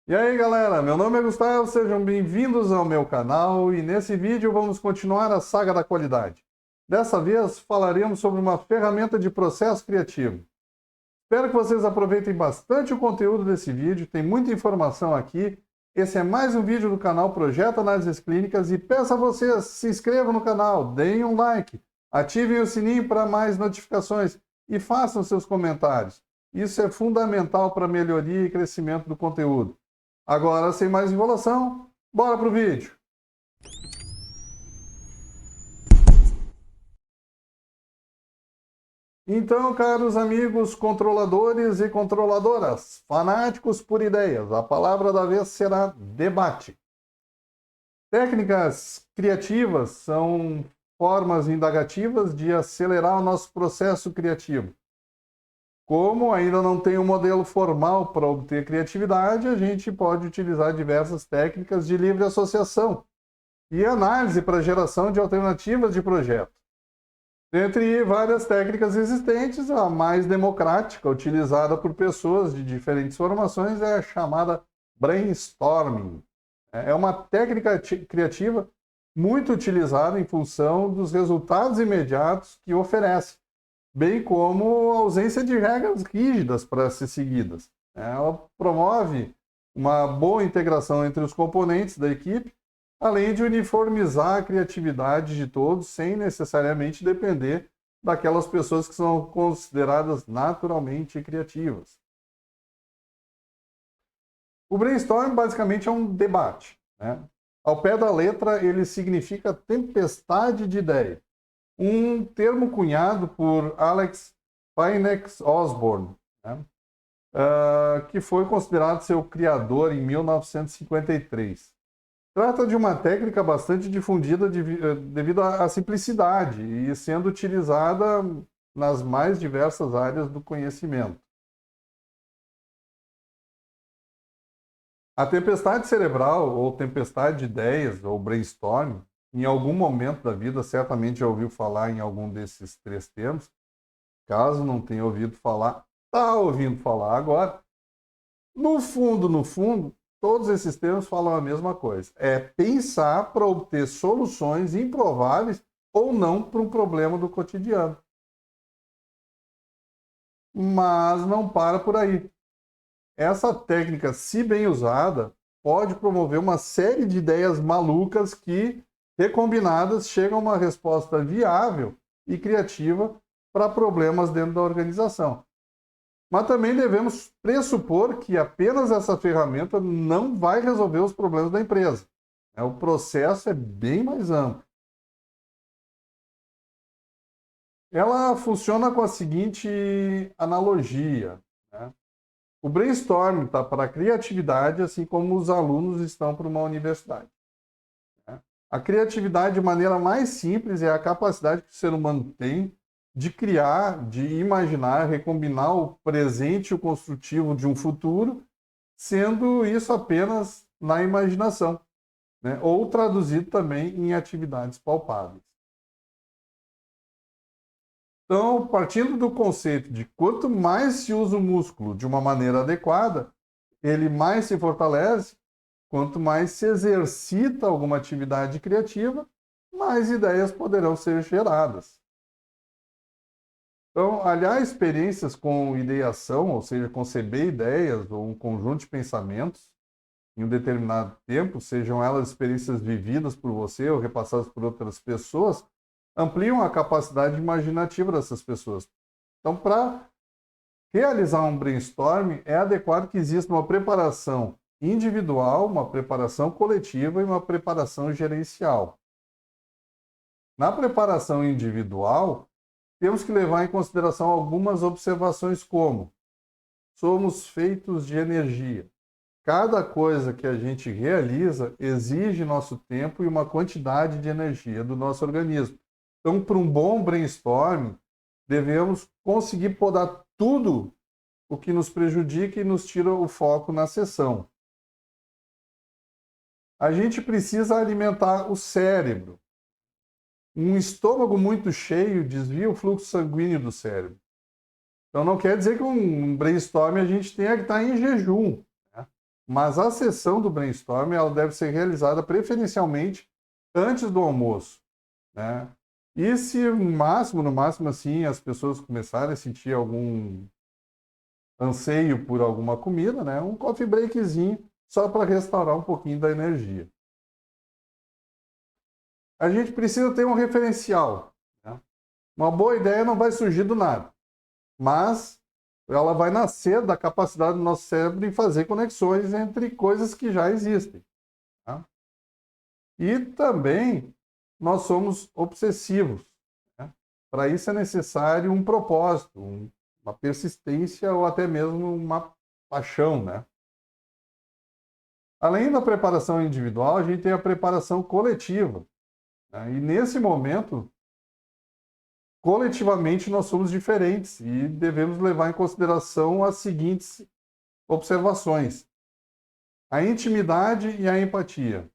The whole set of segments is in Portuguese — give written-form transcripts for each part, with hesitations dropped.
E aí galera, meu nome é Gustavo, sejam bem-vindos ao meu canal e nesse vídeo vamos continuar a saga da qualidade. Dessa vez falaremos sobre uma ferramenta de processo criativo. Espero que vocês aproveitem bastante o conteúdo desse vídeo, tem muita informação aqui. Esse é mais um vídeo do canal Projeto Análises Clínicas e peço a vocês, se inscrevam no canal, deem um like, ativem o sininho para mais notificações e façam seus comentários. Isso é fundamental para a melhoria e crescimento do conteúdo. Agora, sem mais enrolação, bora pro vídeo! Então, caros amigos controladores e controladoras, fanáticos por ideias, a palavra da vez será debate. Técnicas criativas são formas indagativas de acelerar o nosso processo criativo. Como ainda não tem um modelo formal para obter criatividade, a gente pode utilizar diversas técnicas de livre associação e análise para geração de alternativas de projeto. Dentre várias técnicas existentes, a mais democrática, utilizada por pessoas de diferentes formações, é a chamada brainstorming. É uma técnica criativa muito utilizada em função dos resultados imediatos que oferece, bem como a ausência de regras rígidas para ser seguidas. Ela promove uma boa integração entre os componentes da equipe, além de uniformizar a criatividade de todos, sem necessariamente depender daquelas pessoas que são consideradas naturalmente criativas. O brainstorm basicamente é um debate, né? Ao pé da letra, ele significa tempestade de ideias. Um termo cunhado por Alex Paynex Osborne, né? Que foi considerado seu criador em 1953. Trata de uma técnica bastante difundida devido à simplicidade e sendo utilizada nas mais diversas áreas do conhecimento. A tempestade cerebral, ou tempestade de ideias, ou brainstorm, em algum momento da vida, certamente já ouviu falar em algum desses três termos. Caso não tenha ouvido falar, está ouvindo falar agora. No fundo, todos esses termos falam a mesma coisa. É pensar para obter soluções improváveis ou não para um problema do cotidiano. Mas não para por aí. Essa técnica, se bem usada, pode promover uma série de ideias malucas que, recombinadas, chegam a uma resposta viável e criativa para problemas dentro da organização. Mas também devemos pressupor que apenas essa ferramenta não vai resolver os problemas da empresa. O processo é bem mais amplo. Ela funciona com a seguinte analogia, né? O brainstorm está para a criatividade, assim como os alunos estão para uma universidade. A criatividade, de maneira mais simples, é a capacidade que o ser humano tem de criar, de imaginar, recombinar o presente e o construtivo de um futuro, sendo isso apenas na imaginação, né? Ou traduzido também em atividades palpáveis. Então, partindo do conceito de quanto mais se usa o músculo de uma maneira adequada, ele mais se fortalece, quanto mais se exercita alguma atividade criativa, mais ideias poderão ser geradas. Então, aliar experiências com ideação, ou seja, conceber ideias ou um conjunto de pensamentos em um determinado tempo, sejam elas experiências vividas por você ou repassadas por outras pessoas, ampliam a capacidade imaginativa dessas pessoas. Então, para realizar um brainstorm, é adequado que exista uma preparação individual, uma preparação coletiva e uma preparação gerencial. Na preparação individual, temos que levar em consideração algumas observações como: somos feitos de energia. Cada coisa que a gente realiza exige nosso tempo e uma quantidade de energia do nosso organismo. Então, para um bom brainstorm, devemos conseguir podar tudo o que nos prejudica e nos tira o foco na sessão. A gente precisa alimentar o cérebro. Um estômago muito cheio desvia o fluxo sanguíneo do cérebro. Então não quer dizer que um brainstorm a gente tenha que estar em jejum, né? Mas a sessão do brainstorm ela deve ser realizada preferencialmente antes do almoço, né? E se no máximo assim, as pessoas começarem a sentir algum anseio por alguma comida, né? Um coffee breakzinho só para restaurar um pouquinho da energia. A gente precisa ter um referencial, né? Uma boa ideia não vai surgir do nada, mas ela vai nascer da capacidade do nosso cérebro em fazer conexões entre coisas que já existem, tá? E também nós somos obsessivos, né? Para isso é necessário um propósito, uma persistência ou até mesmo uma paixão, né? Além da preparação individual, a gente tem a preparação coletiva, né? E nesse momento, coletivamente, nós somos diferentes e devemos levar em consideração as seguintes observações: a intimidade e a empatia.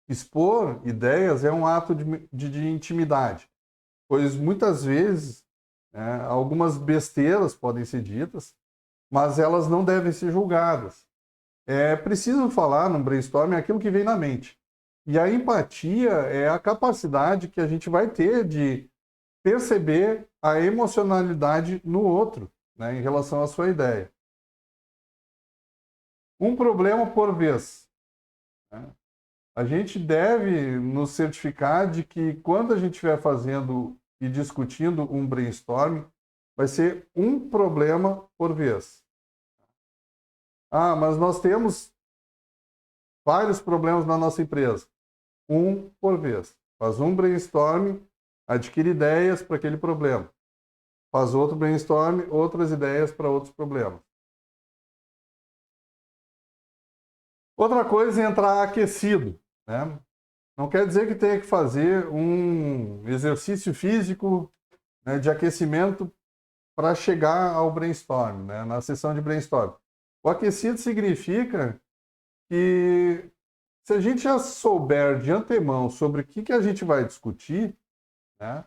Expor ideias é um ato de intimidade, pois muitas vezes, né, algumas besteiras podem ser ditas, mas elas não devem ser julgadas. É preciso falar no brainstorming aquilo que vem na mente. E a empatia é a capacidade que a gente vai ter de perceber a emocionalidade no outro, né, em relação à sua ideia. Um problema por vez, né? A gente deve nos certificar de que quando a gente estiver fazendo e discutindo um brainstorming, vai ser um problema por vez. Ah, mas nós temos vários problemas na nossa empresa. Um por vez. Faz um brainstorming, adquire ideias para aquele problema. Faz outro brainstorming, outras ideias para outros problemas. Outra coisa é entrar aquecido, né? Não quer dizer que tenha que fazer um exercício físico, né, de aquecimento para chegar ao brainstorm, né, na sessão de brainstorm. O aquecido significa que se a gente já souber de antemão sobre o que a gente vai discutir, né,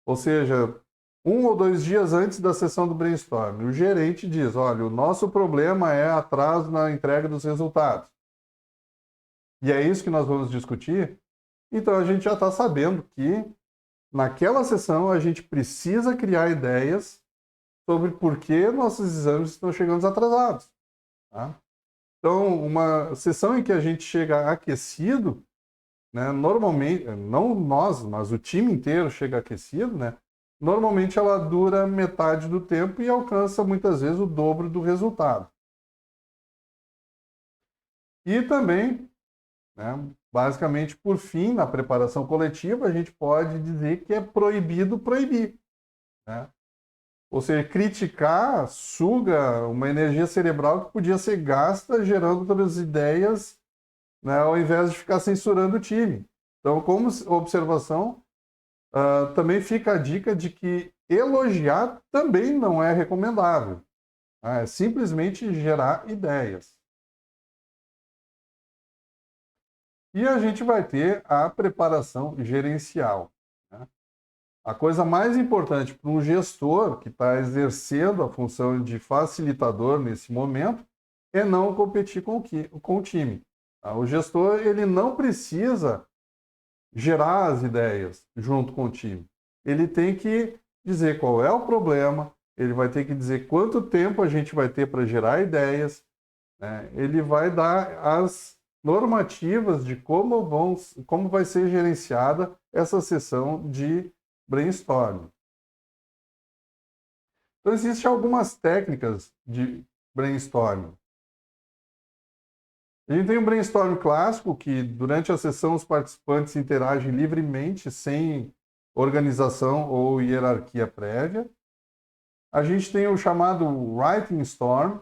ou seja, 1 ou 2 dias antes da sessão do brainstorm, o gerente diz: olha, o nosso problema é atraso na entrega dos resultados. E é isso que nós vamos discutir. Então a gente já está sabendo que naquela sessão a gente precisa criar ideias sobre por que nossos exames estão chegando atrasados, tá? Então, uma sessão em que a gente chega aquecido, né, normalmente, não nós, mas o time inteiro chega aquecido, né, normalmente ela dura metade do tempo e alcança muitas vezes o dobro do resultado. E também, né, basicamente, por fim, na preparação coletiva, a gente pode dizer que é proibido proibir, né? Ou seja, criticar suga uma energia cerebral que podia ser gasta gerando outras ideias, né, ao invés de ficar censurando o time. Então, como observação, também fica a dica de que elogiar também não é recomendável. É simplesmente gerar ideias. E a gente vai ter a preparação gerencial, né? A coisa mais importante para um gestor que está exercendo a função de facilitador nesse momento é não competir com o time. Tá? O gestor ele não precisa gerar as ideias junto com o time. Ele tem que dizer qual é o problema, ele vai ter que dizer quanto tempo a gente vai ter para gerar ideias, né? Ele vai dar as normativas de como vai ser gerenciada essa sessão de brainstorming. Então, existem algumas técnicas de brainstorming. A gente tem um brainstorm clássico, que durante a sessão os participantes interagem livremente, sem organização ou hierarquia prévia. A gente tem o chamado Writing Storm,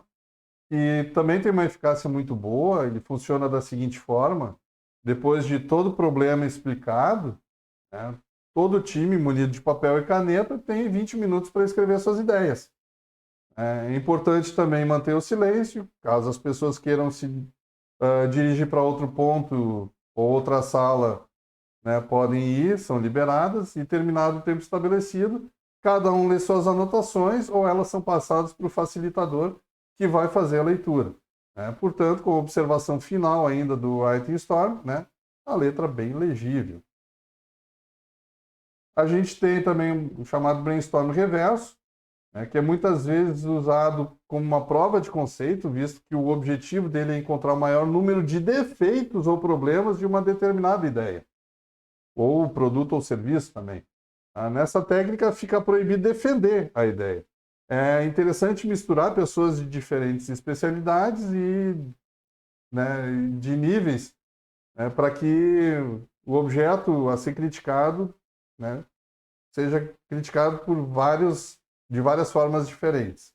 que também tem uma eficácia muito boa. Ele funciona da seguinte forma: depois de todo o problema explicado, né, todo o time munido de papel e caneta tem 20 minutos para escrever suas ideias. É importante também manter o silêncio, caso as pessoas queiram se dirigir para outro ponto ou outra sala, né, podem ir, são liberadas, e terminado o tempo estabelecido, cada um lê suas anotações ou elas são passadas para o facilitador que vai fazer a leitura. né? Portanto, com observação final ainda do Writing Storm, né? A letra bem legível. A gente tem também o chamado brainstorm reverso, né, que é muitas vezes usado como uma prova de conceito, visto que o objetivo dele é encontrar o maior número de defeitos ou problemas de uma determinada ideia, ou produto ou serviço também. Nessa técnica fica proibido defender a ideia. É interessante misturar pessoas de diferentes especialidades e, né, de níveis, né, para que o objeto a ser criticado, né, seja criticado de várias formas diferentes.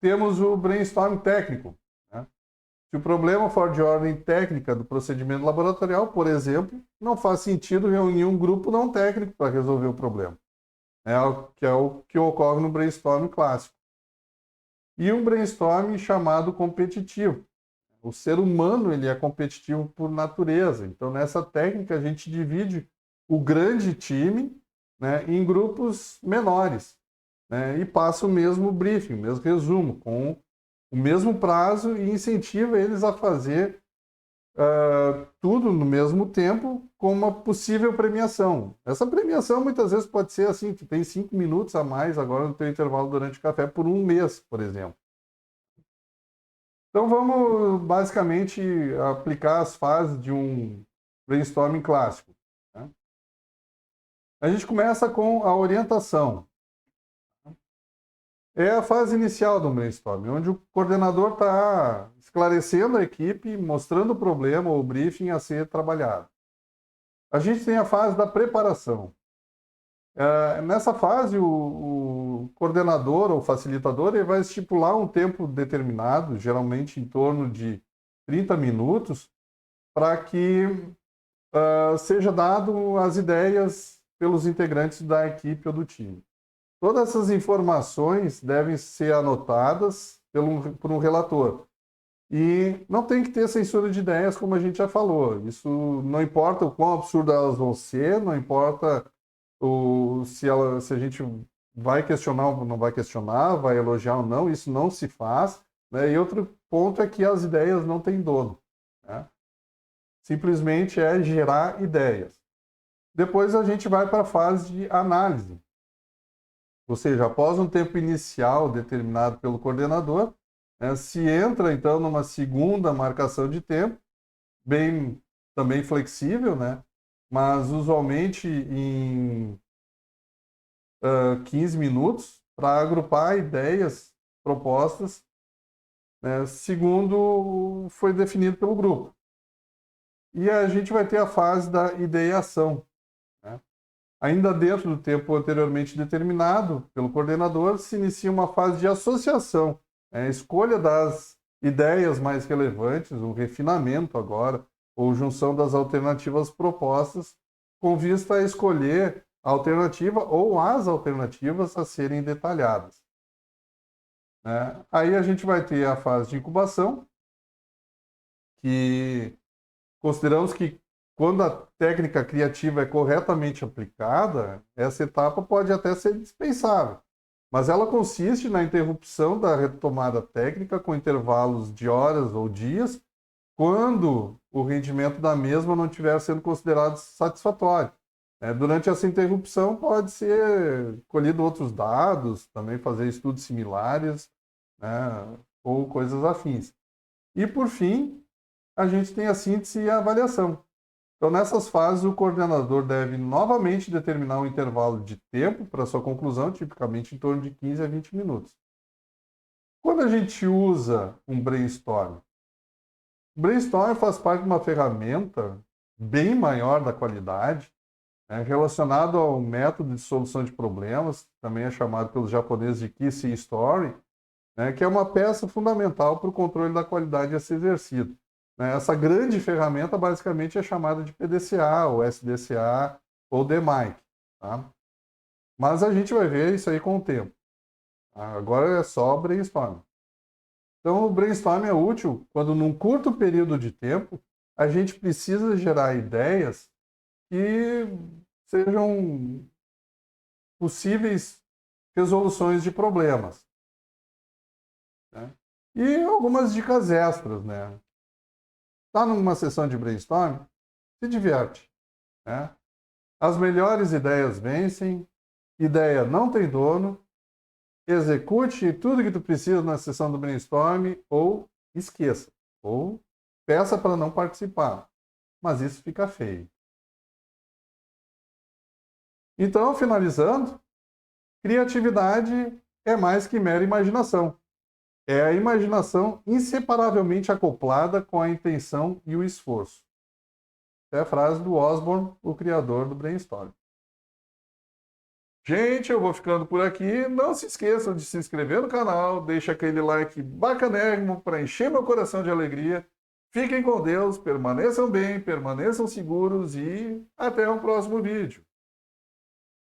Temos o brainstorm técnico, né? Se o problema for de ordem técnica do procedimento laboratorial, por exemplo, não faz sentido reunir um grupo não técnico para resolver o problema. Que é o que ocorre no brainstorm clássico. E um brainstorm chamado competitivo. O ser humano ele é competitivo por natureza. Então, nessa técnica, a gente divide o grande time, né, em grupos menores, né, e passa o mesmo briefing, o mesmo resumo, com o mesmo prazo e incentiva eles a fazer tudo no mesmo tempo com uma possível premiação. Essa premiação muitas vezes pode ser assim, tu tem 5 minutos a mais agora no teu intervalo durante o café por um mês, por exemplo. Então vamos basicamente aplicar as fases de um brainstorming clássico, né? A gente começa com a orientação. É a fase inicial do brainstorming, onde o coordenador está esclarecendo a equipe, mostrando o problema ou o briefing a ser trabalhado. A gente tem a fase da preparação. Nessa fase, o coordenador ou facilitador ele vai estipular um tempo determinado, geralmente em torno de 30 minutos, para que seja dado as ideias pelos integrantes da equipe ou do time. Todas essas informações devem ser anotadas por um relator. E não tem que ter censura de ideias, como a gente já falou. Isso não importa o quão absurdo elas vão ser, não importa se a gente vai questionar ou não vai questionar, vai elogiar ou não, isso não se faz, né? E outro ponto é que as ideias não têm dono, né? Simplesmente é gerar ideias. Depois a gente vai para a fase de análise. Ou seja, após um tempo inicial determinado pelo coordenador, se entra então numa segunda marcação de tempo, bem também flexível, né? Mas usualmente em 15 minutos, para agrupar ideias propostas, né, segundo foi definido pelo grupo. E a gente vai ter a fase da ideação, né? Ainda dentro do tempo anteriormente determinado pelo coordenador, se inicia uma fase de associação, escolha das ideias mais relevantes, o refinamento agora, ou junção das alternativas propostas, com vista a escolher a alternativa ou as alternativas a serem detalhadas. Aí a gente vai ter a fase de incubação, que consideramos que quando a técnica criativa é corretamente aplicada, essa etapa pode até ser dispensável, mas ela consiste na interrupção da retomada técnica com intervalos de horas ou dias, quando o rendimento da mesma não estiver sendo considerado satisfatório. Durante essa interrupção pode ser colhido outros dados, também fazer estudos similares, né, ou coisas afins. E por fim, a gente tem a síntese e a avaliação. Então, nessas fases, o coordenador deve novamente determinar um intervalo de tempo para sua conclusão, tipicamente em torno de 15 a 20 minutos. Quando a gente usa um brainstorm, o brainstorm faz parte de uma ferramenta bem maior da qualidade, relacionado ao método de solução de problemas, também é chamado pelos japoneses de Key Story, que é uma peça fundamental para o controle da qualidade a ser exercido. Essa grande ferramenta basicamente é chamada de PDCA, ou SDCA, ou DMAIC. Tá? Mas a gente vai ver isso aí com o tempo. Agora é só brainstorm. Então o brainstorm é útil quando num curto período de tempo a gente precisa gerar ideias que sejam possíveis resoluções de problemas. E algumas dicas extras, né? Tá numa sessão de brainstorm, se diverte, né? As melhores ideias vencem, ideia não tem dono, execute tudo que tu precisa na sessão do brainstorm ou esqueça, ou peça para não participar, mas isso fica feio. Então, finalizando, criatividade é mais que mera imaginação. É a imaginação inseparavelmente acoplada com a intenção e o esforço. É a frase do Osborne, o criador do brainstorm. Gente, eu vou ficando por aqui. Não se esqueçam de se inscrever no canal, deixa aquele like bacanérrimo para encher meu coração de alegria. Fiquem com Deus, permaneçam bem, permaneçam seguros e até o próximo vídeo.